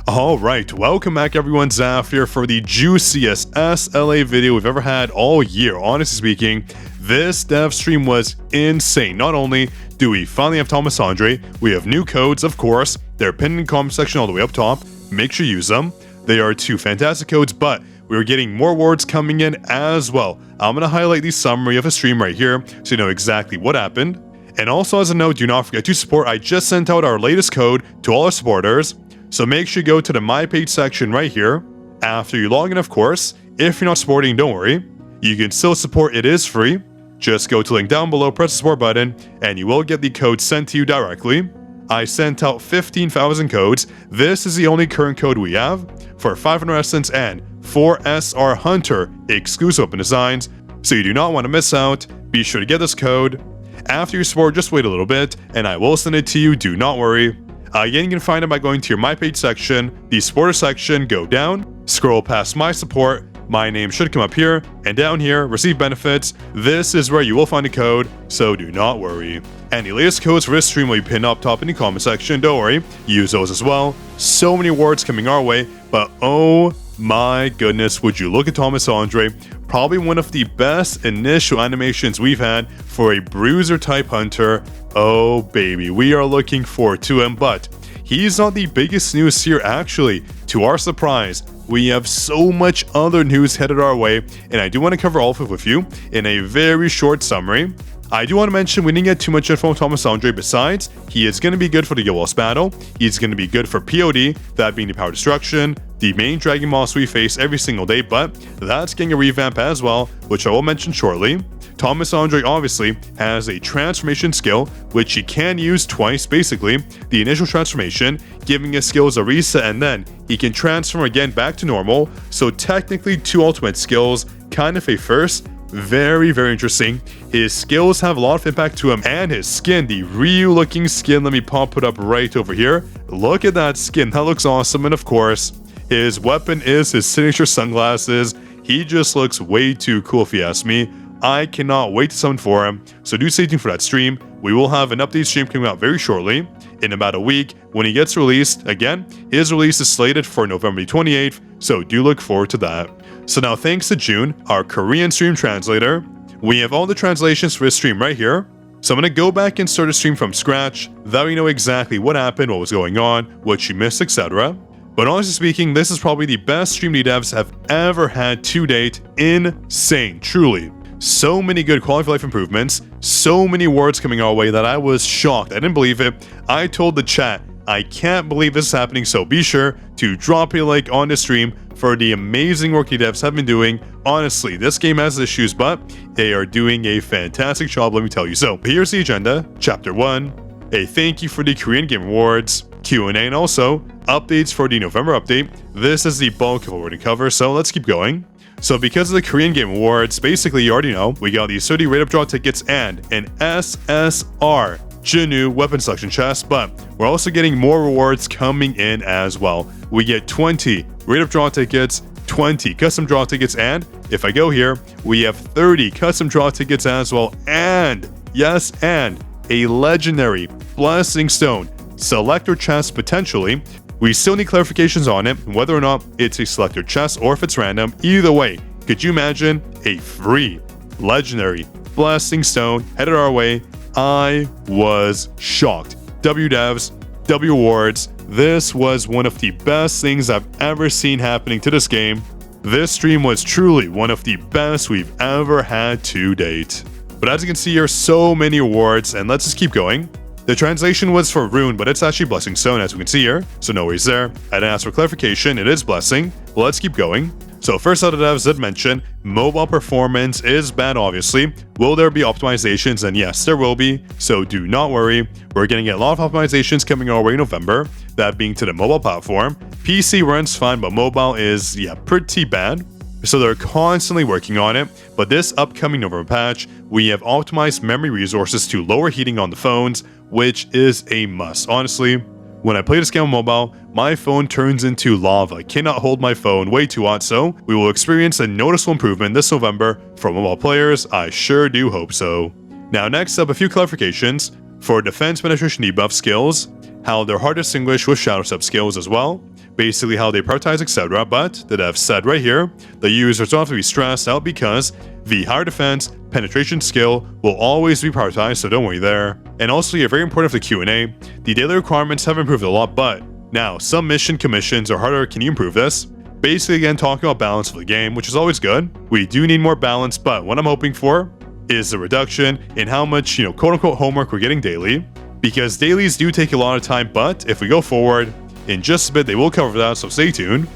Alright, welcome back everyone, Zaf here for the juiciest SLA video we've ever had all year. Honestly speaking, this dev stream was insane. Not only do we finally have Thomas Andre, we have new codes, of course. They're pinned in the comment section all the way up top. Make sure you use them. They are two fantastic codes, but we're getting more awards coming in as well. I'm going to highlight the summary of the stream right here so you know exactly what happened. And also as a note, do not forget to support. I just sent out our latest code to all our supporters. So make sure you go to the My Page section right here. After you log in, of course. If you're not supporting, don't worry. You can still support, it is free. Just go to the link down below, press the support button, and you will get the code sent to you directly. I sent out 15,000 codes. This is the only current code we have for 500 Essence and 4SR Hunter exclusive weapon designs. So you do not want to miss out. Be sure to get this code. After you support, just wait a little bit, and I will send it to you, do not worry. Again, you can find it by going to your My Page section, the supporter section, go down, scroll past My Support, my name should come up here, and down here, Receive Benefits. This is where you will find a code, so do not worry. And the latest codes for this stream will be pinned up top in the comment section, don't worry, use those as well. So many awards coming our way, but oh my goodness, would you look at Thomas Andre, probably one of the best initial animations we've had for a bruiser type hunter. Oh baby, we are looking forward to him, but he's not the biggest news here actually. To our surprise, we have so much other news headed our way, and I do want to cover all of it with you in a very short summary. I do want to mention we didn't get too much info on Thomas Andre. Besides, he is going to be good for the Guild Wars battle. He's going to be good for POD, that being the power destruction, the main dragon boss we face every single day, but that's getting a revamp as well, which I will mention shortly. Thomas Andre obviously has a transformation skill, which he can use twice basically. The initial transformation, giving his skills a reset, and then he can transform again back to normal. So technically two ultimate skills, kind of a first. Very interesting. His skills have a lot of impact to him, and his skin, the Ryu looking skin, let me pop it up right over here. Look at that skin, that looks awesome. And of course, his weapon is his signature sunglasses. He just looks way too cool if you ask me. I cannot wait to summon for him, so do stay tuned for that stream. We will have an update stream coming out very shortly, in about a week, when he gets released. Again, his release is slated for November 28th, so do look forward to that. So now thanks to June, our Korean stream translator, we have all the translations for his stream right here. So I'm going to go back and start a stream from scratch, that we know exactly what happened, what was going on, what you missed, etc. But honestly speaking, this is probably the best stream the devs have ever had to date. Insane, truly. So many good quality of life improvements, so many awards coming our way that I was shocked. I didn't believe it. I told the chat, I can't believe this is happening, so be sure to drop a like on the stream for the amazing work the devs have been doing. Honestly, this game has issues, but they are doing a fantastic job, let me tell you. So here's the agenda. Chapter 1, a thank you for the Korean Game Awards, Q&A, and also updates for the November update. This is the bulk of what we're going to cover, so let's keep going. So because of the Korean Game Awards, basically you already know, we got these 30 rate-up draw tickets and an SSR jinwoo weapon selection chest, but we're also getting more rewards coming in as well. We get 20 rate-up draw tickets, 20 custom draw tickets, and if I go here, we have 30 custom draw tickets as well, and yes, and a legendary Blessing Stone selector chest potentially. We still need clarifications on it, whether or not it's a selector chest or if it's random. Either way, could you imagine a free legendary Blessing Stone headed our way? I was shocked. W devs, W awards, this was one of the best things I've ever seen happening to this game. This stream was truly one of the best we've ever had to date. But as you can see here, so many awards, and let's just keep going. The translation was for Rune, but it's actually Blessing Stone, as we can see here, so no worries there. I didn't ask for clarification, it is Blessing. Well, let's keep going. So first out of devs did mention, mobile performance is bad obviously. Will there be optimizations? And yes, there will be, so do not worry. We're getting a lot of optimizations coming our way in November, that being to the mobile platform. PC runs fine, but mobile is, yeah, pretty bad. So they're constantly working on it, but this upcoming November patch, we have optimized memory resources to lower heating on the phones, which is a must. Honestly, when I play this game on mobile, my phone turns into lava. I cannot hold my phone, way too hot, so we will experience a noticeable improvement this November for mobile players. I sure do hope so. Now next up, a few clarifications. For defense penetration debuff skills, how they're hard to distinguish with shadow step skills as well. basically how they prioritize, etc. But the dev said right here, the users don't have to be stressed out because the higher defense penetration skill will always be prioritized, so don't worry there. And also, yeah, very important for the Q&A, the daily requirements have improved a lot, but now some mission commissions are harder. Can you improve this? Basically, again, talking about balance of the game, which is always good. We do need more balance, but what I'm hoping for is a reduction in how much, quote-unquote homework we're getting daily, because dailies do take a lot of time, but if we go forward, in just a bit, they will cover that, so stay tuned.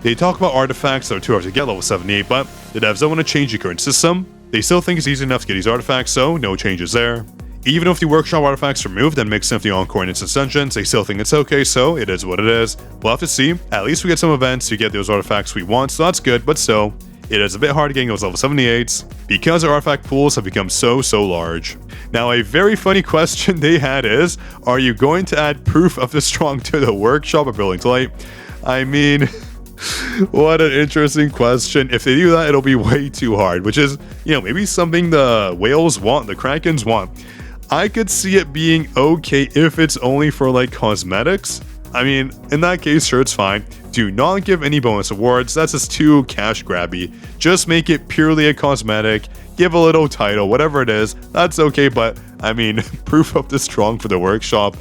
They talk about artifacts that are too hard to get level 78, but the devs don't want to change the current system. They still think it's easy enough to get these artifacts, so no changes there. Even if the workshop artifacts are removed and mixed in with the encore and instance dungeons, they still think it's okay, so it is what it is. We'll have to see. At least we get some events to get those artifacts we want, so that's good, but still, it is a bit hard getting those level 78s because our artifact pools have become so large. Now, a very funny question they had is, are you going to add proof of the strong to the workshop of Building to Light? I mean, what an interesting question. If they do that, it'll be way too hard, which is, maybe something the whales want, the krakens want. I could see it being okay if it's only for like cosmetics. I mean, in that case, sure, it's fine. Do not give any bonus awards, that's just too cash grabby. Just make it purely a cosmetic, give a little title, whatever it is, that's okay, but I mean, proof of the strong for the workshop,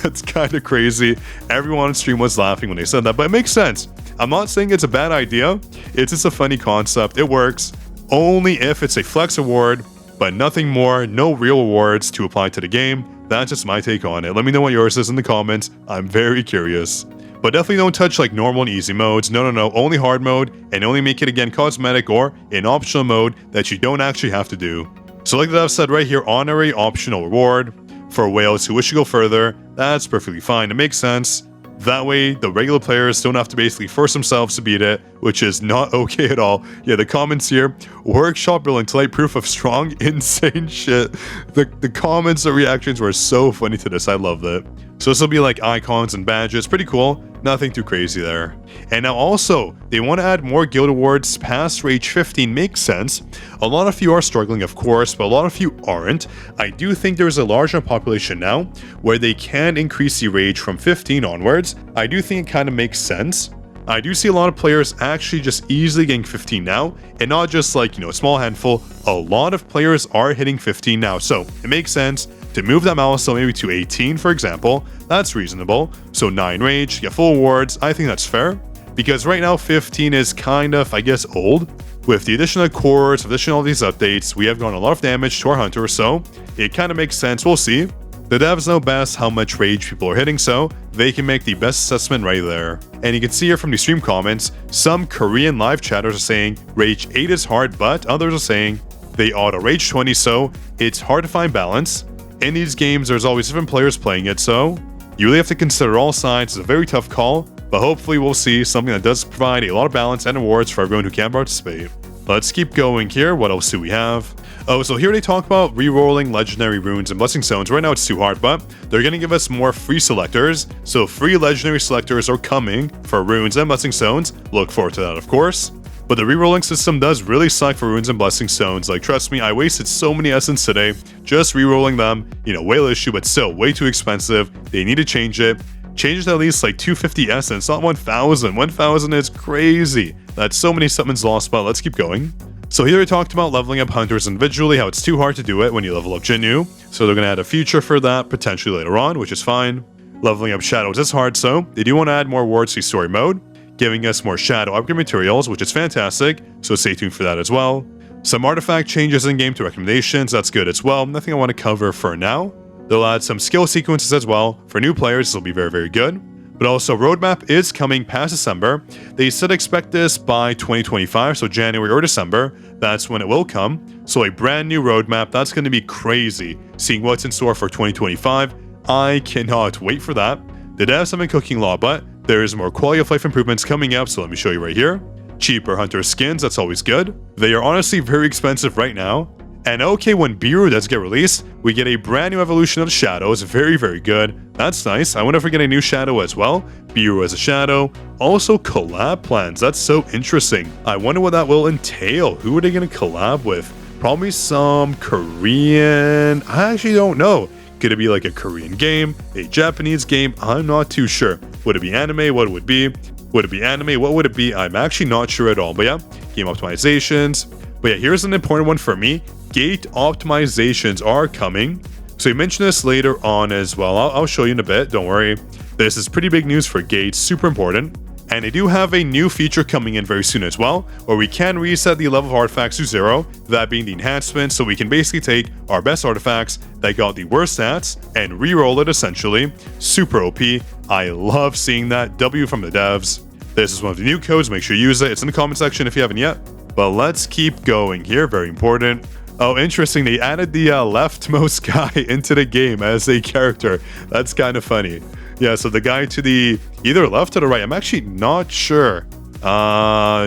that's kind of crazy. Everyone on stream was laughing when they said that, but it makes sense. I'm not saying it's a bad idea, it's just a funny concept, it works, only if it's a flex award, but nothing more, no real awards to apply to the game. That's just my take on it. Let me know what yours is in the comments. I'm very curious. But definitely don't touch like normal and easy modes. No, only hard mode, and only make it again cosmetic or an optional mode that you don't actually have to do. So like I've said right here, honorary optional reward for whales who wish to go further. That's perfectly fine. It makes sense. That way, the regular players don't have to basically force themselves to beat it, which is not okay at all. Yeah, the comments here, workshop Building to Light proof of strong, insane shit. The comments, the reactions were so funny to this. I loved it. So this will be like icons and badges. Pretty cool. Nothing too crazy there. And now also, they want to add more guild awards past Rage 15. Makes sense. A lot of you are struggling, of course, but a lot of you aren't. I do think there's a large enough population now where they can increase the Rage from 15 onwards. I do think it kind of makes sense. I do see a lot of players actually just easily getting 15 now, and not just like, a small handful. A lot of players are hitting 15 now, so it makes sense to move that milestone maybe to 18, for example. That's reasonable. So 9 Rage, get full awards, I think that's fair. Because right now 15 is kind of, I guess, old. With the addition of cores, addition of all these updates, we have gone a lot of damage to our hunter, so it kind of makes sense. We'll see. The devs know best how much rage people are hitting, so they can make the best assessment right there. And you can see here from the stream comments, some Korean live chatters are saying Rage 8 is hard, but others are saying they auto Rage 20, so it's hard to find balance. In these games, there's always different players playing it, so you really have to consider all sides. It's a very tough call, but hopefully we'll see something that does provide a lot of balance and awards for everyone who can participate. Let's keep going here. What else do we have? Oh, so here they talk about re-rolling legendary runes and blessing stones. Right now it's too hard, but they're going to give us more free selectors. So free legendary selectors are coming for runes and blessing stones. Look forward to that, of course. But the re-rolling system does really suck for runes and blessing stones. Like, trust me, I wasted so many essence today just re-rolling them. Whale issue, but still way too expensive. They need to change it. Change it to at least like 250 essence, not 1000. 1000 is crazy. That's so many summons lost, but let's keep going. So here we talked about leveling up hunters individually, how it's too hard to do it when you level up jinwoo. So they're going to add a feature for that potentially later on, which is fine. Leveling up shadows is hard, so they do want to add more wards to story mode, giving us more shadow upgrade materials, which is fantastic, so stay tuned for that as well. Some artifact changes in-game to recommendations, that's good as well. Nothing I want to cover for now. They'll add some skill sequences as well. For new players, this will be very good. But also, roadmap is coming past December. They said expect this by 2025, so January or December. That's when it will come. So a brand new roadmap, that's going to be crazy. Seeing what's in store for 2025, I cannot wait for that. The devs have been cooking a lot, but there is more quality of life improvements coming up, so let me show you right here. Cheaper hunter skins, that's always good. They are honestly very expensive right now. And okay, when Biru does get released, we get a brand new evolution of shadows, very good. That's nice. I wonder if we get a new shadow as well. Biru as a shadow. Also collab plans, that's so interesting. I wonder what that will entail. Who are they going to collab with? Probably some Korean, I actually don't know. Could it be like a Korean game, a Japanese game? I'm not too sure. Would it be anime? What would it be? Would it be anime? What would it be? I'm actually not sure at all. But yeah, game optimizations. But yeah, here's an important one for me. Gate optimizations are coming. So you mentioned this later on as well. I'll show you in a bit. Don't worry. This is pretty big news for gates. Super important. And they do have a new feature coming in very soon as well, where we can reset the level of artifacts to 0, that being the enhancement, so we can basically take our best artifacts that got the worst stats and reroll it essentially. Super OP. I love seeing that. W from the devs. This is one of the new codes. Make sure you use it. It's in the comment section if you haven't yet. But let's keep going here. Very important. Oh, interesting. They added the leftmost guy into the game as a character. That's kind of funny. Yeah, so the guy to the either left or the right. I'm actually not sure.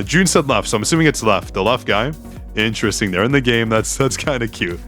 June said left, so I'm assuming it's left. The left guy. Interesting. They're in the game. That's kind of cute.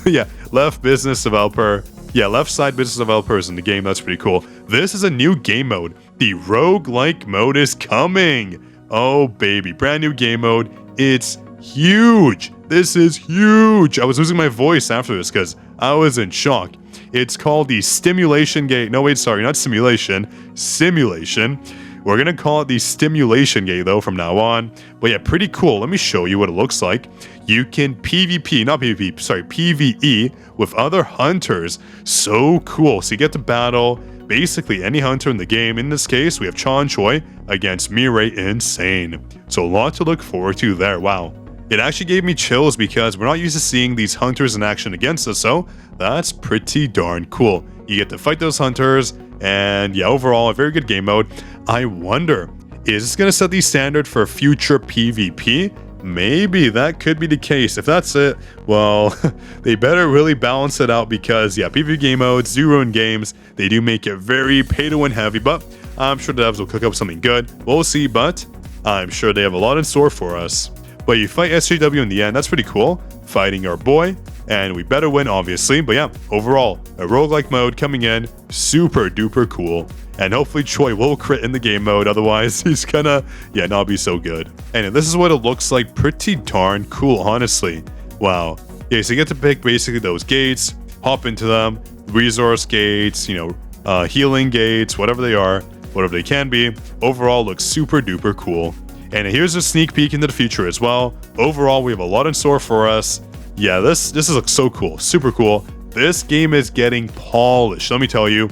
Yeah, left business developer. Yeah, left side business developers in the game. That's pretty cool. This is a new game mode. The roguelike mode is coming. Oh, baby. Brand new game mode. It's huge. This is huge. I was losing my voice after this because I was in shock. It's called the Stimulation Gate. No, wait, sorry, not simulation. Simulation. We're going to call it the Stimulation Gate, though, from now on. But yeah, pretty cool. Let me show you what it looks like. You can PvP, not PvP, sorry, PvE with other hunters. So cool. So you get to battle basically any hunter in the game. In this case, we have Chan Choi against Mirai Insane. So a lot to look forward to there. Wow. It actually gave me chills because we're not used to seeing these hunters in action against us, so that's pretty darn cool. You get to fight those hunters, and yeah, overall, a very good game mode. I wonder, is this going to set the standard for future PvP? Maybe that could be the case. If that's it, well, they better really balance it out because, yeah, PvP game modes do ruin games. They do make it very pay-to-win heavy, but I'm sure the devs will cook up something good. We'll see, but I'm sure they have a lot in store for us. But you fight SJW in the end, that's pretty cool. Fighting our boy, and we better win, obviously. But yeah, overall, a roguelike mode coming in, super duper cool. And hopefully Choi will crit in the game mode, otherwise he's gonna, yeah, not be so good. And this is what it looks like, pretty darn cool, honestly. Wow. Yeah, so you get to pick basically those gates, hop into them, resource gates, healing gates, whatever they are, whatever they can be. Overall, looks super duper cool. And here's a sneak peek into the future as well. Overall, we have a lot in store for us. Yeah, this looks so cool. Super cool. This game is getting polished. Let me tell you.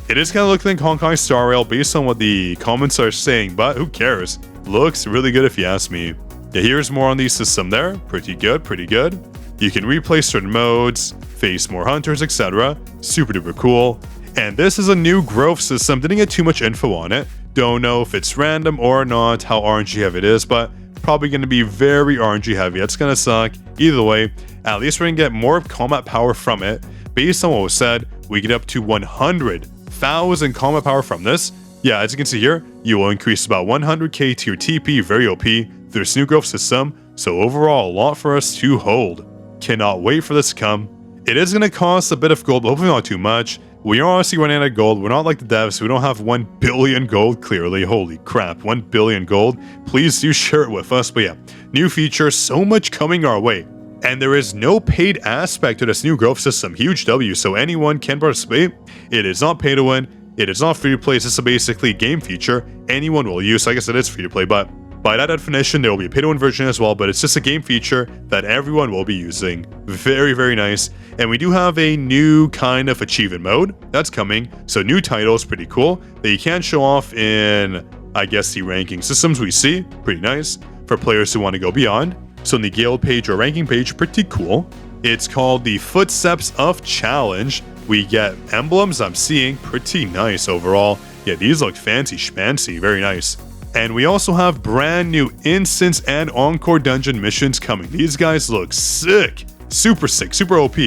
It is kind of looking like Hong Kong Star Rail based on what the comments are saying, but who cares? Looks really good if you ask me. Yeah, here's more on the system there. Pretty good, pretty good. You can replay certain modes, face more hunters, etc. Super duper cool. And this is a new growth system. Didn't get too much info on it. Don't know if it's random or not, how RNG heavy it is, but probably going to be very RNG heavy. It's going to suck. Either way, at least we're going to get more combat power from it. Based on what was said, we get up to 100,000 combat power from this. Yeah, as you can see here, you will increase about 100k to your TP, very OP, through this new growth system. So overall, a lot for us to hold. Cannot wait for this to come. It is going to cost a bit of gold, but hopefully not too much. We are honestly running out of gold. We're not like the devs. We don't have 1 billion gold, clearly. Holy crap, 1 billion gold. Please do share it with us. But yeah, new feature, so much coming our way. And there is no paid aspect to this new growth system. Huge W, so anyone can participate. It is not pay to win. It is not free to play. This is basically a game feature anyone will use. I guess it is free to play, but by that definition, there will be a pay-to-win version as well, but it's just a game feature that everyone will be using. Very, very nice. And we do have a new kind of achievement mode that's coming. So new titles, pretty cool, that you can show off in, I guess, the ranking systems we see. Pretty nice for players who want to go beyond. So in the guild page or ranking page, pretty cool. It's called the Footsteps of Challenge. We get emblems I'm seeing, pretty nice overall. Yeah, these look fancy schmancy, very nice. And we also have brand new instance and encore dungeon missions coming. These guys look sick, super OP.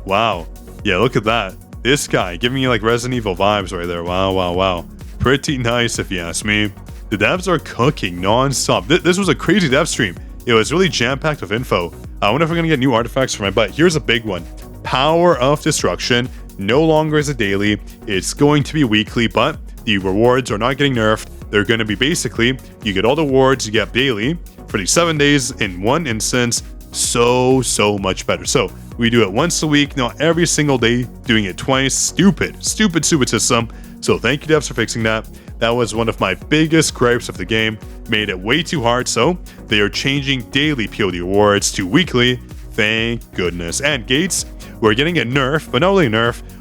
Wow. Yeah, look at that. This guy giving you like Resident Evil vibes right there. Wow. Pretty nice if you ask me. The devs are cooking non-stop. This was a crazy dev stream. It was really jam-packed with info. I wonder if we're going to get new artifacts for my butt. Here's a big one. Power of Destruction. No longer is a daily. It's going to be weekly, but the rewards are not getting nerfed. They're going to be basically, you get all the rewards you get daily for these 7 days in one instance. So much better. So we do it once a week, not every single day, doing it twice. Stupid system. So thank you devs for fixing that. That was one of my biggest gripes of the game. Made it way too hard, so they are changing daily POD awards to weekly. Thank goodness. And gates, we're getting a nerf, but not only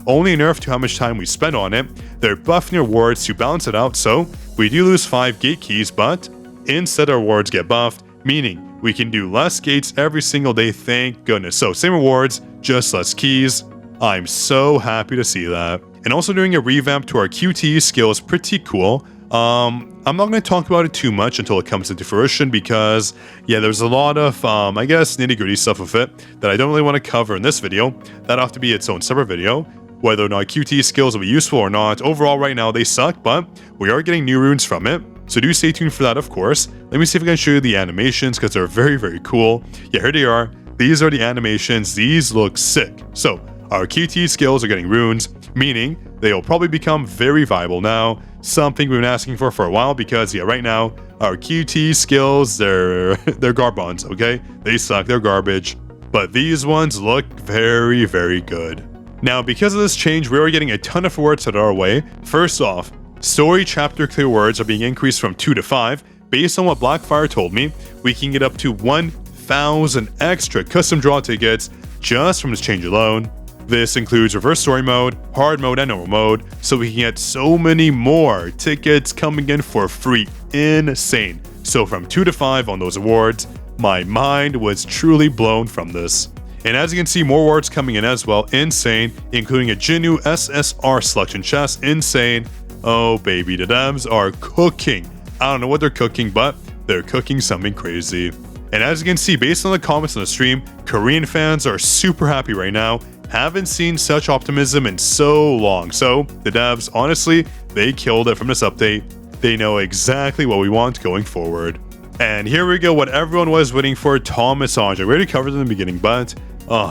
only a nerf to how much time we spend on it. They're buffing rewards to balance it out, so we do lose 5 gate keys, but instead our rewards get buffed, meaning we can do less gates every single day, thank goodness. So same rewards, just less keys. I'm so happy to see that. And also doing a revamp to our QTE skill is pretty cool. I'm not going to talk about it too much until it comes into fruition because, yeah, there's a lot of, I guess, nitty-gritty stuff with it that I don't really want to cover in this video. That'll have to be its own separate video. Whether or not QTE skills will be useful or not, overall right now they suck, but we are getting new runes from it. So do stay tuned for that, of course. Let me see if I can show you the animations because they're very, very cool. Yeah, here they are. These are the animations. These look sick. So our QTE skills are getting runes, meaning they will probably become very viable now. Something we've been asking for a while because, yeah, right now, our QTE skills, they're garbons, okay? They suck, they're garbage. But these ones look very, very good. Now, because of this change, we are getting a ton of rewards that are our way. First off, story chapter clear words are being increased from 2 to 5. Based on what Blackfire told me, we can get up to 1,000 extra custom draw tickets just from this change alone. This includes reverse story mode, hard mode, and normal mode, so we can get so many more tickets coming in for free. Insane. So from 2 to 5 on those awards, my mind was truly blown from this. And as you can see, more awards coming in as well. Insane, including a jinwoo SSR selection chest. Insane. Oh baby, the devs are cooking. I don't know what they're cooking, but they're cooking something crazy. And as you can see, based on the comments on the stream, Korean fans are super happy right now. Haven't seen such optimism in so long. So the devs, honestly, they killed it from this update. They know exactly what we want going forward. And here we go, what everyone was waiting for, Thomas Andre. We already covered in the beginning, but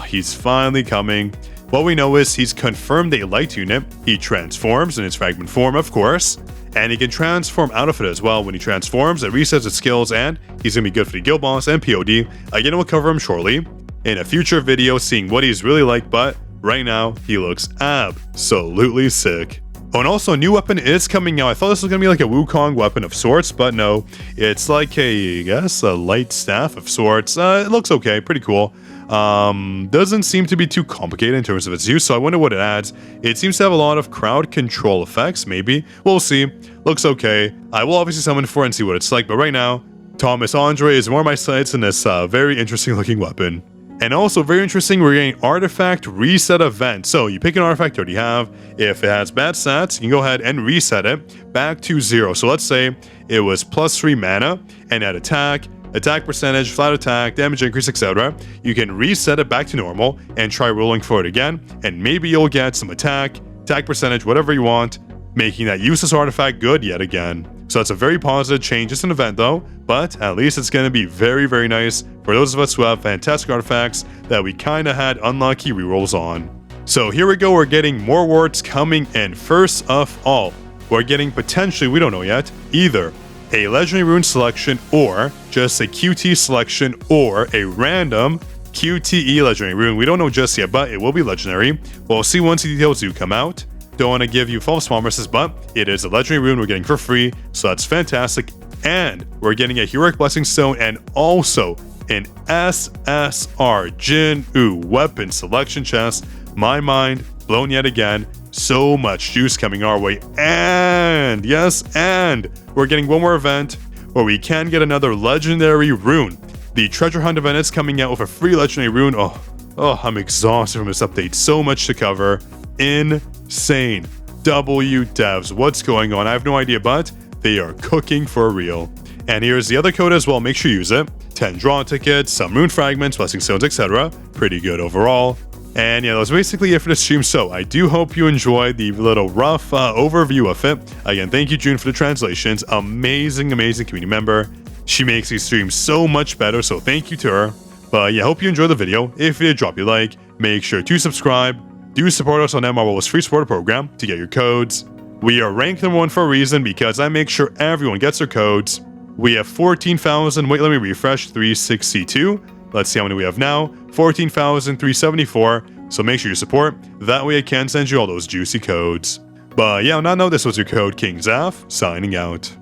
he's finally coming. What we know is he's confirmed a light unit. He transforms in its fragment form, of course. And he can transform out of it as well. When he transforms, it resets its skills, and he's going to be good for the guild boss and POD. Again, we'll cover him shortly in a future video, seeing what he's really like, but right now, he looks absolutely sick. Oh, and also a new weapon is coming out. I thought this was going to be like a Wukong weapon of sorts, but no. It's like I guess, a light staff of sorts. It looks okay, pretty cool. Doesn't seem to be too complicated in terms of its use, so I wonder what it adds. It seems to have a lot of crowd control effects, maybe. We'll see. Looks okay. I will obviously summon for it and see what it's like, but right now, Thomas Andre is more of my sights in this very interesting looking weapon. And also very interesting, we're getting artifact reset event. So you pick an artifact you already have. If it has bad stats, you can go ahead and reset it back to 0. So let's say it was +3 mana and at attack percentage, flat attack, damage increase, etc. You can reset it back to normal and try rolling for it again, and maybe you'll get some attack percentage, whatever you want, making that useless artifact good yet again. So it's a very positive change. It's an event though, but at least it's going to be very, very nice for those of us who have fantastic artifacts that we kind of had unlucky rerolls on. So here we go, we're getting more awards coming in. First of all, we're getting potentially, we don't know yet, either a legendary rune selection or just a QT selection or a random QTE legendary rune. We don't know just yet, but it will be legendary. We'll see once the details do come out. Don't want to give you false promises, but it is a legendary rune we're getting for free, so that's fantastic. And we're getting a heroic blessing stone and also an SSR jinwoo weapon selection chest. My mind blown yet again. So much juice coming our way. And yes, and we're getting one more event where we can get another legendary rune. The treasure hunt event is coming out with a free legendary rune. Oh, I'm exhausted from this update. So much to cover. Insane. devs, what's going on? I have no idea, but they are cooking for real. And here's the other code as well. Make sure you use it. 10 draw tickets, some rune fragments, blessing stones, etc. Pretty good overall. And yeah, that was basically it for the stream. So I do hope you enjoyed the little rough overview of it. Again, thank you, June, for the translations. Amazing community member. She makes these streams so much better, so thank you to her. But yeah, hope you enjoyed the video. If you did, drop your like. Make sure to subscribe. Do support us on MRW's free supporter program to get your codes. We are ranked #1 for a reason, because I make sure everyone gets their codes. We have 14,000, wait, let me refresh, 362. Let's see how many we have now. 14,374. So make sure you support. That way I can send you all those juicy codes. But yeah, on that note, this was your code King Zaf, signing out.